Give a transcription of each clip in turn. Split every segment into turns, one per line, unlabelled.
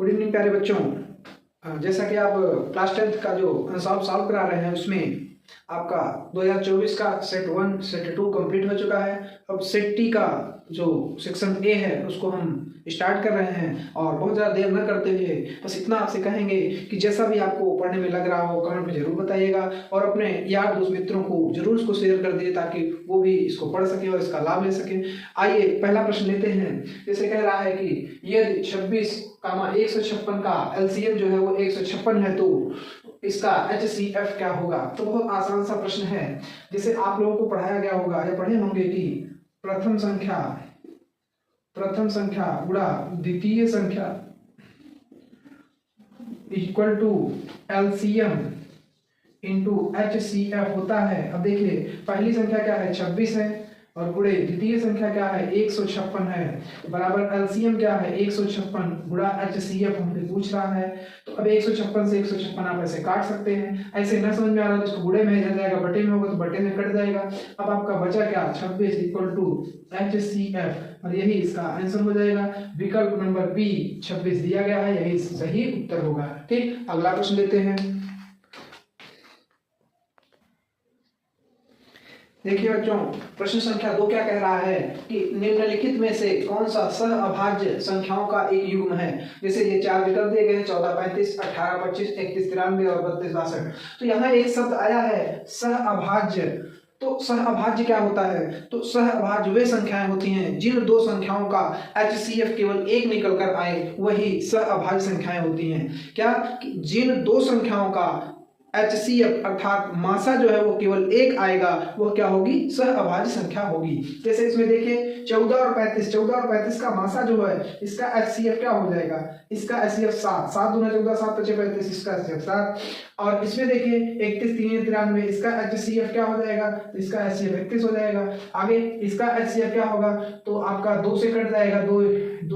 Good evening प्यारे बच्चों। जैसा कि आप क्लास 10th का जो सॉल्व करा रहे हैं उसमें आपका 2024 का सेट 1 सेट 2 कंप्लीट हो चुका है। अब सेट टी का जो सेक्शन ए है उसको हम स्टार्ट कर रहे हैं और बहुत ज़्यादा देर न करते हुए बस इतना आपसे कहेंगे कि जैसा भी आपको पढ़ने में लग रहा हो कमेंट में जरूर बताइएगा और अपने यार दोस्त मित्रों को जरूर इसको शेयर कर दीजिए ताकि वो भी इसको पढ़ सके और इसका लाभ ले सके। आइए पहला प्रश्न लेते हैं। जैसे कह रहा है कि यदि 26,156 का एलसीएम जो है वो 156 है तो इसका HCF क्या होगा। तो बहुत आसान सा प्रश्न है जिसे आप लोगों को पढ़ाया गया होगा या पढ़े होंगे कि प्रथम संख्या गुणा द्वितीय संख्या equal to LCM into HCF होता है। अब देखिए पहली संख्या क्या है 26 है और गुणे द्वितीय संख्या क्या है 156 है बराबर LCM क्या है 156 गुणा HCF हमसे पूछ रहा है। तो अब 156 से 156 आप ऐसे काट सकते हैं। ऐसे न समझ में आ रहा तो इसको गुणे में आ जाएगा, बटे में होगा तो बटे में कट जाएगा। अब आपका बचा क्या 26 इक्वल टू HCF और यही इसका आंसर हो जाएगा। विकल्प नंबर बी 26 दिया गया है, यही सही उत्तर होगा। ठीक, अगला प्रश्न लेते हैं। देखिए बच्चों प्रश्न संख्या 2 क्या कह रहा है कि निम्नलिखित में से कौन सा सह अभाज्य संख्याओं का एक युग्म है। जैसे ये चार विकल्प दिए गए हैं 14, 35, 18, 25, 31, 93 और 32, 62। तो यहाँ एक शब्द आया है सह अभाज्य। तो सह अभाज्य क्या होता है? तो सह अभाज्य वे संख्याएं होती हैं जिन दो संख्याओं का HCF केवल एक निकल कर आए वही सह अभाज्य संख्याएं होती हैं। क्या? जिन दो संख्याओं का HCF अर्थात मासा जो है वो केवल एक आएगा वह क्या होगी? सह अभाज्य संख्या होगी। जैसे इसमें देखिए 14 और 35 का मासा जो है इसका HCF क्या हो जाएगा? इसका HCF 7, 7 दूना 14, 7 पचे 35, इसका HCF 7। और इसमें देखिए 31, 3, 93 इसका HCF क्या हो जाएगा? इसका HCF 31 हो जाएगा। आगे इसका HCF क्या होगा? तो आपका 2 से कट जाएगा, 2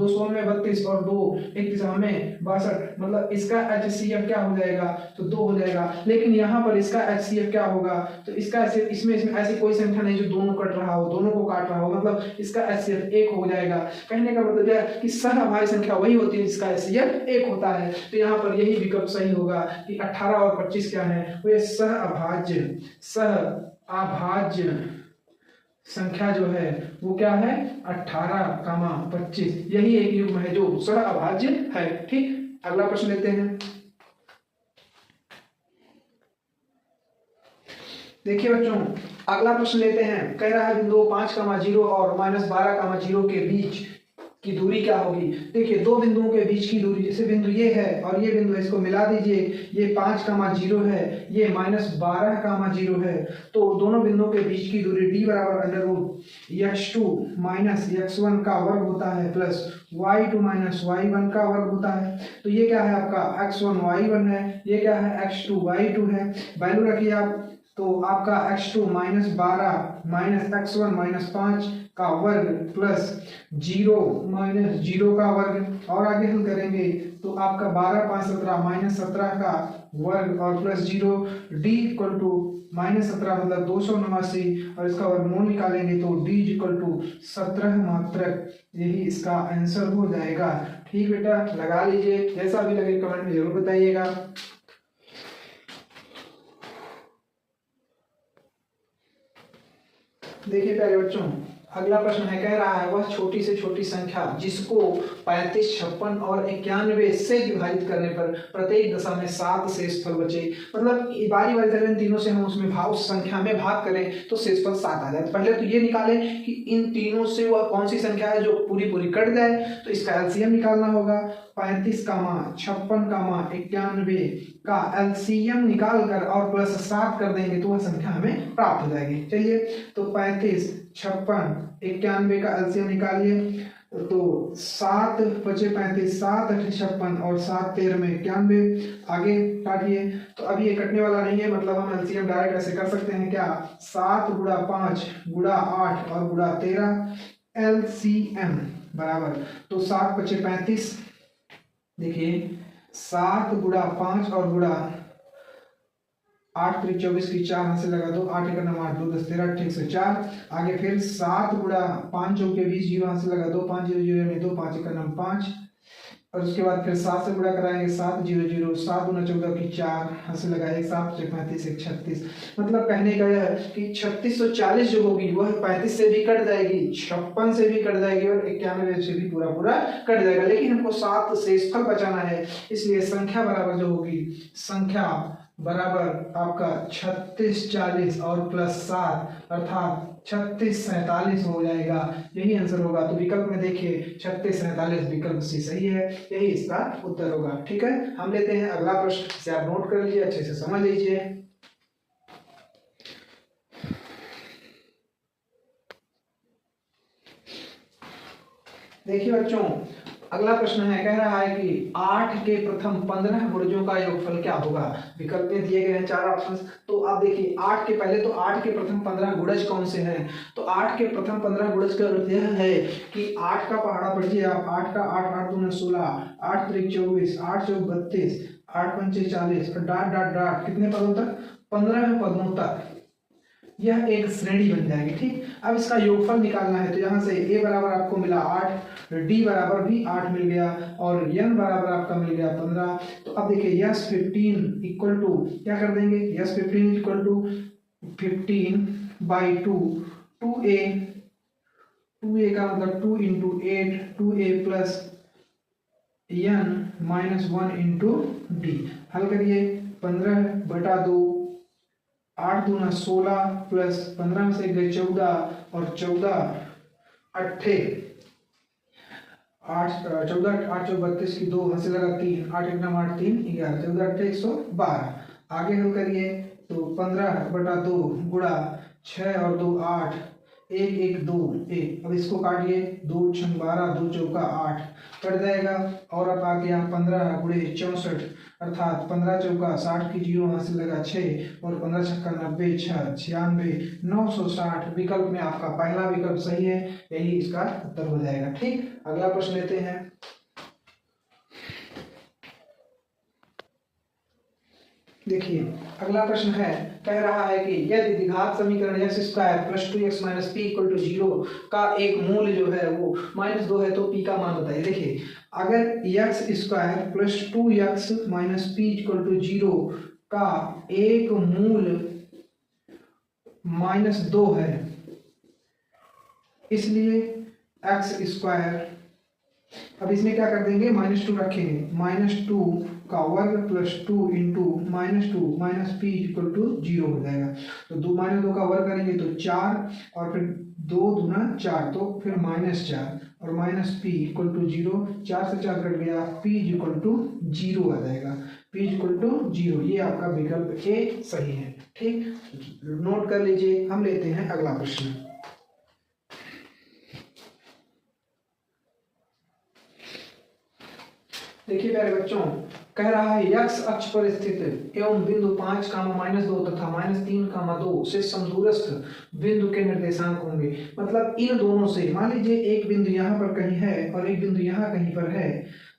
16 में 32 और 2 31 में 62, मतलब इसका HCF क्या हो जाएगा? तो 2 हो जाएगा। लेकिन यहाँ पर इसका HCF क्या होगा? तो इसका HCF इसमें ऐसी कोई संख्या नहीं जो दोनों कट रहा हो, दोनों को काट रहा हो, मतलब इसका HCF 1 हो जाएगा। कहने का मतलब यह कि सह अभाज्य संख्या वही होती है जिसका HCF 1 होता है। तो यहाँ पर यही विकल्प सही होगा कि 18 और 25 क्या है? वे सह अभाज्य संख्या जो है वो क्या है? 18, 25। यही एक युग्म है जो सह अभाज्य है। ठीक, अगला प्रश्न लेते हैं। देखिए बच्चों अगला प्रश्न लेते हैं। कह रहा है बिंदु 5,0 और -12,0 के बीच की दूरी क्या होगी। देखिए दो बिंदुओं के बीच की दूरी, जैसे बिंदु ये है और ये बिंदु, इसको मिला दीजिए। ये 5,0 है, ये -12,0 है। तो दोनों बिंदुओं के बीच की दूरी d √ x2 - x1 का वर्ग होता है प्लस y2 - y1 का वर्ग होता है। तो ये क्या है आपका x1 y1 है, ये क्या है x2 y2 है। वैल्यू रखिए आप, तो आपका x2 - 12 - x1 - 5 का वर्ग प्लस 0 - 0 का वर्ग। और आगे हम करेंगे तो आपका 12, 5, 17 - 17 का वर्ग और प्लस 0। d इक्वल टू -17 मतलब 289 और इसका वर्गमूल निकालेंगे तो d इक्वल टू 17 मात्रक, यही इसका आंसर हो जाएगा। ठीक बेटा, लगा लीजिए, जैसा भी लगे कमेंट में जरूर बताइएगा। देखिए प्यारे बच्चों अगला प्रश्न है। कह रहा है वह छोटी से छोटी संख्या जिसको 35, 56 और 91 से विभाजित करने पर प्रत्येक दशा में 7 शेषफल बचे। मतलब बारी बारी तरह इन तीनों से हम उसमें उस संख्या में भाग करें तो शेषफल 7 आ जाए। तो पहले तो ये निकालें कि इन तीनों से वह कौन सी संख्या है जो पूरी कट जाए। तो इसका एलसीएम निकालना होगा। 35, 56, 91 का एलसीएम निकाल कर और प्लस 7 कर देंगे तो वह संख्या हमें प्राप्त हो जाएगी। चलिए तो 35, 56, 91 का एलसीएम निकालिए। तो 7 बचे 35, 7 8 56 और 7 13 में 91। आगे काटिए। तो अब ये कटने वाला नहीं है, मतलब हम एलसीएम डायरेक्ट ऐसे कर सकते हैं क्या? 7 × 5 × 8 और × 13 एलसीएम बराबर, तो 7 बचे 35। देखिए 7 × 5 और × 8 × 24 की 4 यहाँ से लगा दो, 8 × 9 8 2 10 13 ठीक से 4। आगे फिर 7 × 5 के 20 जीरो यहाँ से लगा दो, 5 0 0 नहीं 2 5 × 9 5 और उसके बाद फिर 7 से गुणा कराएंगे, 7 0 0, 7 दूना 14 की 4, हंस लगा 1 7 से 35 1 36। मतलब कहने का यह है कि 3640 जो होगी वह 35 से भी कट जाएगी, 56 से भी कट जाएगी और 91 से भी पूरा पूरा कट जाएगा, लेकिन हमको 7 शेषफल बचाना है। इसलिए संख्या बराबर जो होगी, संख्या बराबर आपका 3640 और प्लस 7 अर्थात 3647 हो जाएगा। यही आंसर होगा। तो विकल्प में देखिए 3647 विकल्प सी सही है, यही इसका उत्तर होगा। ठीक है, हम लेते हैं अगला प्रश्न, इसे आप नोट कर लीजिए, अच्छे से समझ लीजिए। देखिए बच्चों, अगला प्रश्न है, कह रहा है कि 8 के प्रथम 15 गुणजों का योगफल क्या होगा। विकल्प में दिए गए हैं 4 ऑप्शंस। तो आप देखिए 8 के पहले तो 8 के प्रथम 15 गुणज कौन से हैं। तो 8 के प्रथम 15 गुणज का अर्थ यह है कि 8 का पहाड़ा पढ़िए आप, 8 का 8 8 दूना 16, 8 त्रिक 24, 8 चौक 32, 8 पंचे 40 और डाट डाट डाट कितने पदों तक, 15 पदों तक यह एक श्रेणी बन जाएगी। ठीक, अब इसका योगफल निकालना है। तो यहाँ से a बराबर आपको मिला 8, d बराबर भी 8 मिल गया और n बराबर आपका मिल गया 15। तो अब देखिए यस 15 इक्वल टू क्या कर देंगे, यस 15 इक्वल टू 15/2, 2a का मतलब 2 into 8, 2a plus n minus 1 into D. हल करिए, 15/2, 8 दूना 16 प्लस 15 में से गए 14 और 14 अट्ठे 8 14 8 चौक 32 की 2 हंसे लगा 3, 8 1 8 3 11, 14 अट्ठे 112। आगे हल करिए तो 15/2 गुणा 6 और 2 8, 1 1 2 1। अब इसको काटिए, 2 6 12, 2 चौका 8 कट जाएगा। और अब आगे यहाँ 15 गुणे 64 अर्थात 15 चौका 60 की 0 हासिल लगा 6 और 15 छक्का 90, 6 96, 960। विकल्प में आपका पहला विकल्प सही है, यही इसका उत्तर हो जाएगा। ठीक, अगला प्रश्न लेते हैं। देखिए अगला प्रश्न है, कह रहा है कि यदि द्विघात समीकरण x square plus 2x minus p equal to 0 का एक मूल जो है वो -2 है तो p का मान बताइए। देखिए अगर x square plus 2x minus p equal to 0 का एक मूल -2 है, इसलिए x स्क्वायर, अब इसमें क्या कर देंगे, -2 रखेंगे, -2 का वर्ग plus 2 into -2 minus p equal to 0 हो जाएगा। तो 2 -2 का वर्ग करेंगे तो 4 और फिर 2 दूना 4 तो फिर -4 और माइनस पी इक्वल टू 0, 4 से 4 कट गया, p इक्वल टू 0 आ जाएगा, p इक्वल टू 0। ये आपका विकल्प ए सही है। ठीक, नोट कर लीजिए। हम लेते हैं अगला प्रश्न। देखिए प्यारे बच्चों, कह रहा है x अक्ष पर स्थित एवं बिंदु 5, -2 तथा -3, 2 से समदूरस्थ बिंदु के निर्देशांक होंगे। मतलब इन दोनों से, मान लीजिए एक बिंदु यहाँ पर कहीं है और एक बिंदु यहाँ कहीं पर है,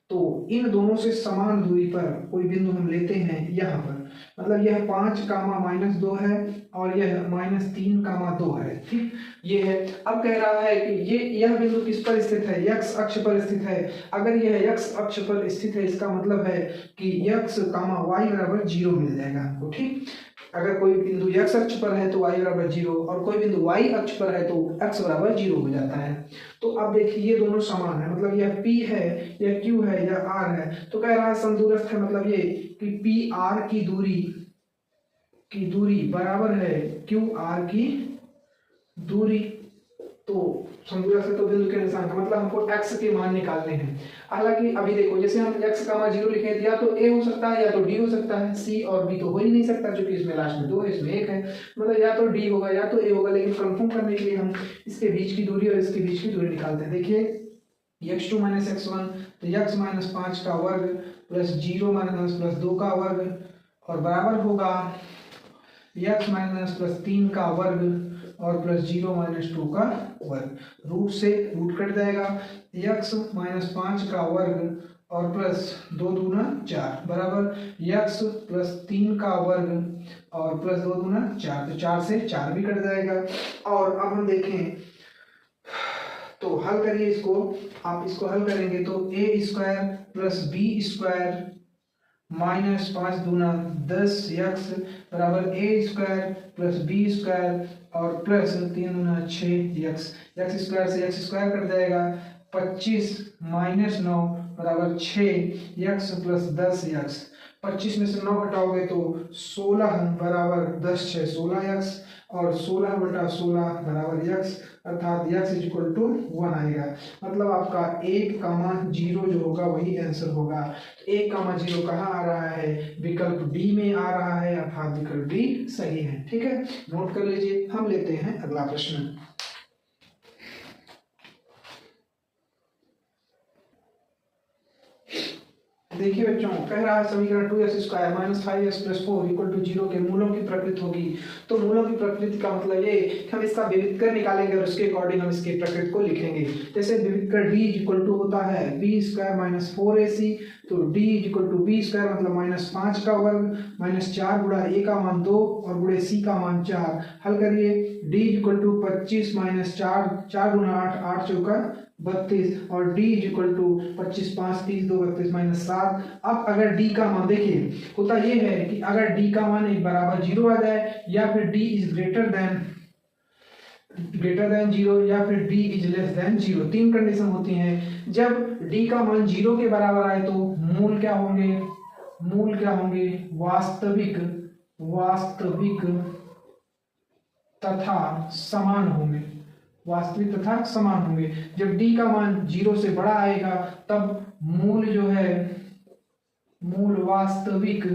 तो इन दोनों से समान दूरी पर कोई बिंदु हम लेते हैं यहाँ पर। मतलब यह 5, -2 है और यह -3, 2 है। ठीक, ये है। अब कह रहा है कि यह बिंदु किस पर स्थित है, x अक्ष पर स्थित है। अगर यह x अक्ष पर स्थित है, इसका मतलब है कि x, y बराबर 0 मिल जाएगा हमको। ठीक, अगर कोई बिंदु x अक्ष पर है तो y बराबर 0 और कोई बिंदु y अक्ष पर है तो x बराबर 0 हो जाता है। तो अब देखिए ये दोनों समान है, मतलब यह p है, यह q है, यह r है। तो कह रहा है समदूरस्थ है, मतलब ये कि p r की दूरी बराबर है q r की दूरी। तो समदूरस्थ है तो बिंदु के निशान का मतलब हमको x के मान निकालने हैं। हालांकि अभी देखो, जैसे हम x का मान 0 लिखे, या तो a हो सकता है या तो d हो सकता है, c और b तो हो ही नहीं सकता क्योंकि इसमें लास्ट में 2 है, इसमें 1 है। मतलब या तो d होगा या तो a होगा, लेकिन कंफर्म करने के लिए हम इसके बीच की दूरी और इसके बीच की दूरी निकालते हैं। देखिए x2 - x1 तो x - 5 का वर्ग प्लस 0 - +2 का वर्ग और बराबर होगा x - +3 का वर्ग और प्लस 0 - 2 का वर्ग। रूट से रूट कट जाएगा, x - 5 का वर्ग और प्लस 2 दूना 4 बराबर x प्लस 3 का वर्ग और प्लस 2 दूना 4, तो 4 से 4 भी कट जाएगा। और अब हम देखें तो तो हल करिए इसको, आप इसको हल करेंगे तो A square plus B square minus 5 दूना 10 यक्स बराबर A square plus B square और प्लस 3 दूना 6 यक्स। यक्स स्क्वायर से यक्स स्क्वायर कट जाएगा, 25 माइनस 9 बराबर 6 यक्स प्लस 10 यक्स। 25 में से 9 घटाओगे तो 16 बराबर 10 6 16 यक्स और 16 बटा 16 बराबर यक्स, अर्थात यक्स इज इक्वल टू 1 आएगा। मतलब आपका 1,0 जो होगा वही आंसर होगा। 1,0 कहाँ आ रहा है? विकल्प डी में आ रहा है, अर्थात विकल्प डी सही है। ठीक है, नोट कर लीजिए। हम लेते हैं अगला प्रश्न। देखिए बच्चों, कह रहा है समीकरण 2x square minus 5x plus 4 equal to 0 के मूलों की प्रकृति होगी। तो मूलों की प्रकृति का मतलब ये कि हम इसका विविधकर निकालेंगे और उसके अकॉर्डिंग हम इसकी प्रकृति को लिखेंगे। जैसे विविधकर d इक्वल टू होता है b स्क्वायर माइनस 4ac, तो d equal to b square मतलब माइनस 5 का वर्ग माइनस 4 गुणा a का मान 2 और गुणे c का मान 4। हल करिए, d इक्वल टू 25 माइनस 4 4 गुणा 8 8 चौका 32 और d इक्वल टू 25 5 30 2 32 माइनस 7। अब अगर d का मान देखिए, होता ये है कि अगर d का मान एक बराबर 0 आ जाए या फिर d इज ग्रेटर देन 0 या फिर d इज लेस देन 0, तीन कंडीशन होती हैं। जब d का मान 0 के बराबर आए तो मूल क्या होंगे? मूल क्या होंगे? वास्तविक तथा समान होंगे। वास्तविक तथा समान होंगे। जब d का मान 0 से बड़ा आएगा तब मूल जो है मूल वास्तविक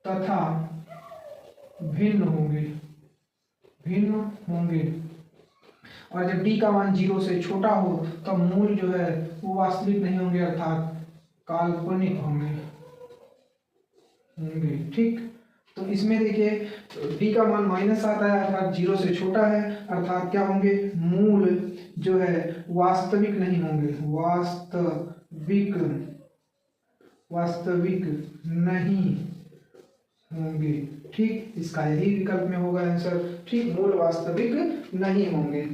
तथा भिन्न होंगे। और जब d का मान 0 से छोटा हो तब मूल जो है वो वास्तविक नहीं होंगे, अर्थात काल्पनिक होंगे। ठीक, तो इसमें देखिए d का मान माइनस आता है अर्थात 0 से छोटा है, अर्थात क्या होंगे? मूल जो है वास्तविक नहीं होंगे। वास्तविक नहीं होंगे। ठीक, इसका यही विकल्प में होगा आंसर। ठीक, मूल वास्तविक नहीं होंगे।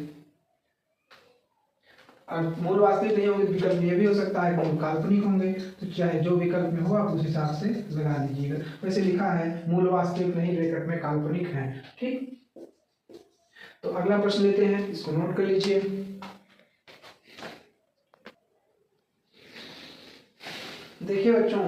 और मूल वास्तविक नहीं होंगे, विकल्प ये भी हो सकता है मूल काल्पनिक होंगे। तो चाहे जो विकल्प में हो आप उस हिसाब से लगा लीजिएगा। वैसे लिखा है मूल वास्तविक नहीं, ब्रैकेट में काल्पनिक है। ठीक, तो अगला प्रश्न लेते हैं, इसको नोट कर लीजिए। देखिए बच्चों,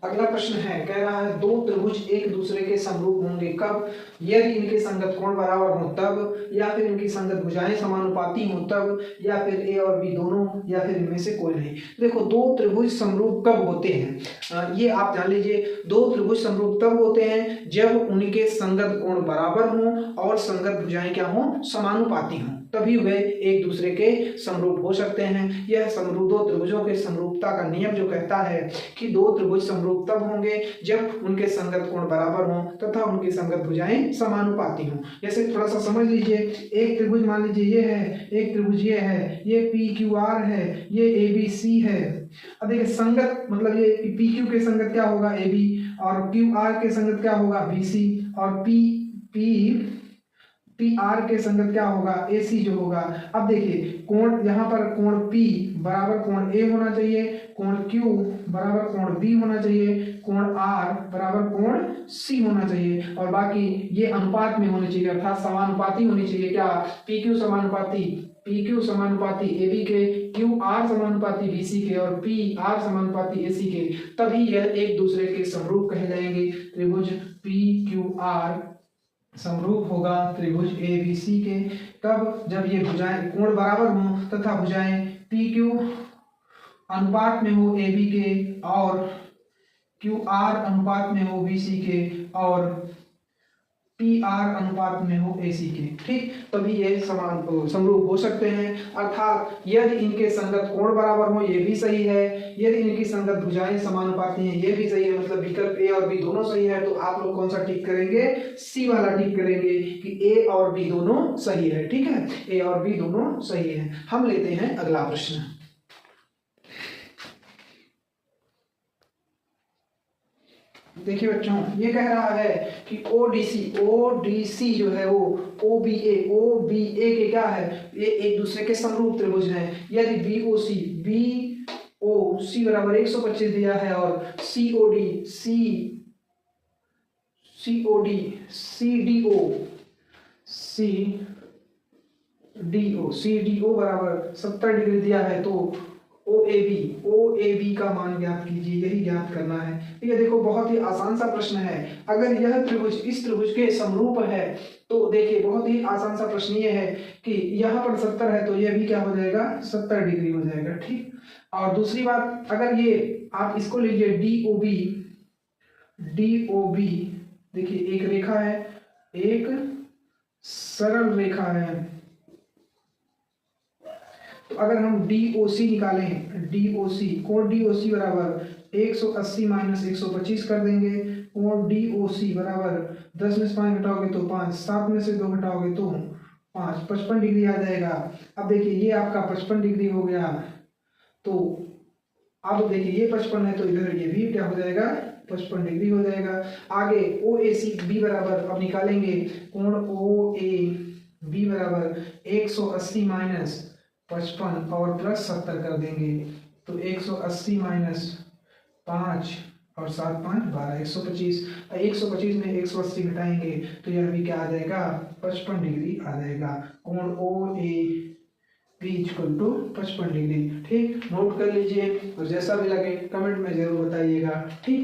अगला प्रश्न है, कह रहा है दो त्रिभुज एक दूसरे के समरूप होंगे कब? यदि इनके संगत कोण बराबर हो तब, या फिर इनकी संगत भुजाएं समानुपाती हो तब, या फिर ए और बी दोनों, या फिर इनमें से कोई नहीं। देखो, दो त्रिभुज समरूप कब होते हैं ये आप जान लीजिए। दो त्रिभुज समरूप तब होते हैं जब उनके संगत कोण बराबर हों और संगत भुजाएं क्या हों? समानुपाती हों, तभी वे एक दूसरे के समरूप हो सकते हैं। यह समरूप दो त्रिभुजों के समरूपता का नियम जो कहता है कि दो त्रिभुज समरूप तब होंगे जब उनके संगत कोण बराबर हों तथा उनकी संगत भुजाएं समानुपाती हों। जैसे थोड़ा सा समझ लीजिए, एक त्रिभुज मान लीजिए ये है, एक त्रिभुज ये है, ये पी क्यू आर है, ये ए बी सी है। अब देखिए संगत मतलब ये पी क्यू के संगत क्या होगा? ए बी, और क्यू आर के संगत क्या होगा? बी सी, और पी आर के संगत क्या होगा? ए सी जो होगा। अब देखिए कोण, यहाँ पर कोण P बराबर कोण A होना चाहिए, कोण Q बराबर कोण B होना चाहिए, कोण R बराबर कोण C होना चाहिए, और बाकी ये अनुपात में होनी चाहिए, अर्थात समानुपाती होनी चाहिए। क्या? PQ समानुपाती AB के, QR समानुपाती BC के, और PR समानुपाती AC के, तभी यह एक दूसरे के समरूप कहे जाएंगे। त्रिभुज PQR समरूप होगा त्रिभुज ABC के तब जब ये भुजाएं कोण बराबर हों तथा भुजाएं PQ अनुपात में हो AB के और QR अनुपात में हो BC के और PR अनुपात में हो AC के। ठीक, तभी ये समान समरूप हो सकते हैं। अर्थात यदि इनके संगत कोण बराबर हो ये भी सही है, यदि इनकी संगत भुजाएं समानुपाती हैं ये भी सही है, मतलब विकल्प A और B दोनों सही है। तो आप लोग कौन सा टिक करेंगे? C वाला टिक करेंगे कि A और B दोनों सही है। ठीक है, A और B दोनों सही है। हम लेते हैं अगला प्रश्न। देखिए बच्चों, ये कह रहा है कि ओडीसी जो है वो ओबीए के क्या है, ये एक दूसरे के समरूप त्रिभुज हैं। यदि बीओसी बराबर 125 दिया है और सीडीओ बराबर 70 डिग्री दिया है, तो ओ ए बी का मान ज्ञात कीजिए, यही ज्ञात करना है। ये देखो बहुत ही आसान सा प्रश्न है। अगर यह त्रिभुज इस त्रिभुज के समरूप है तो देखिए बहुत ही आसान सा प्रश्न ये है कि यहाँ पर 70 है तो यह भी क्या हो जाएगा, 70 डिग्री हो जाएगा। ठीक, और दूसरी बात, अगर ये आप इसको लीजिए डीओबी, देखिए एक रेखा है, एक सरल रेखा है, तो अगर हम डीओसी निकालें, कोण डीओसी बराबर 180 माइनस 125 कर देंगे। कोण डीओसी बराबर 10 में से 5 घटाओगे तो 5, 7 में से 2 घटाओगे तो 5, 55 डिग्री आ जाएगा। अब देखिए ये आपका 55 डिग्री हो गया, तो अब देखिए ये 55 है तो इधर ये भी क्या हो जाएगा, 55 डिग्री हो जाएगा। आगे ओ ए सी बी बराबर अब निकालेंगे, कोण ओ ए बी बराबर 180 माइनस 55 और प्लस 70 कर देंगे, तो 180 माइनस 5 और 7 5 12, 125। 125 में 180 घटाएंगे तो यह भी क्या आ जाएगा, 55 डिग्री आ जाएगा। कोण O A B equal to 55 degree. ठीक, नोट कर लीजिए और जैसा भी लगे कमेंट में जरूर बताइएगा। ठीक।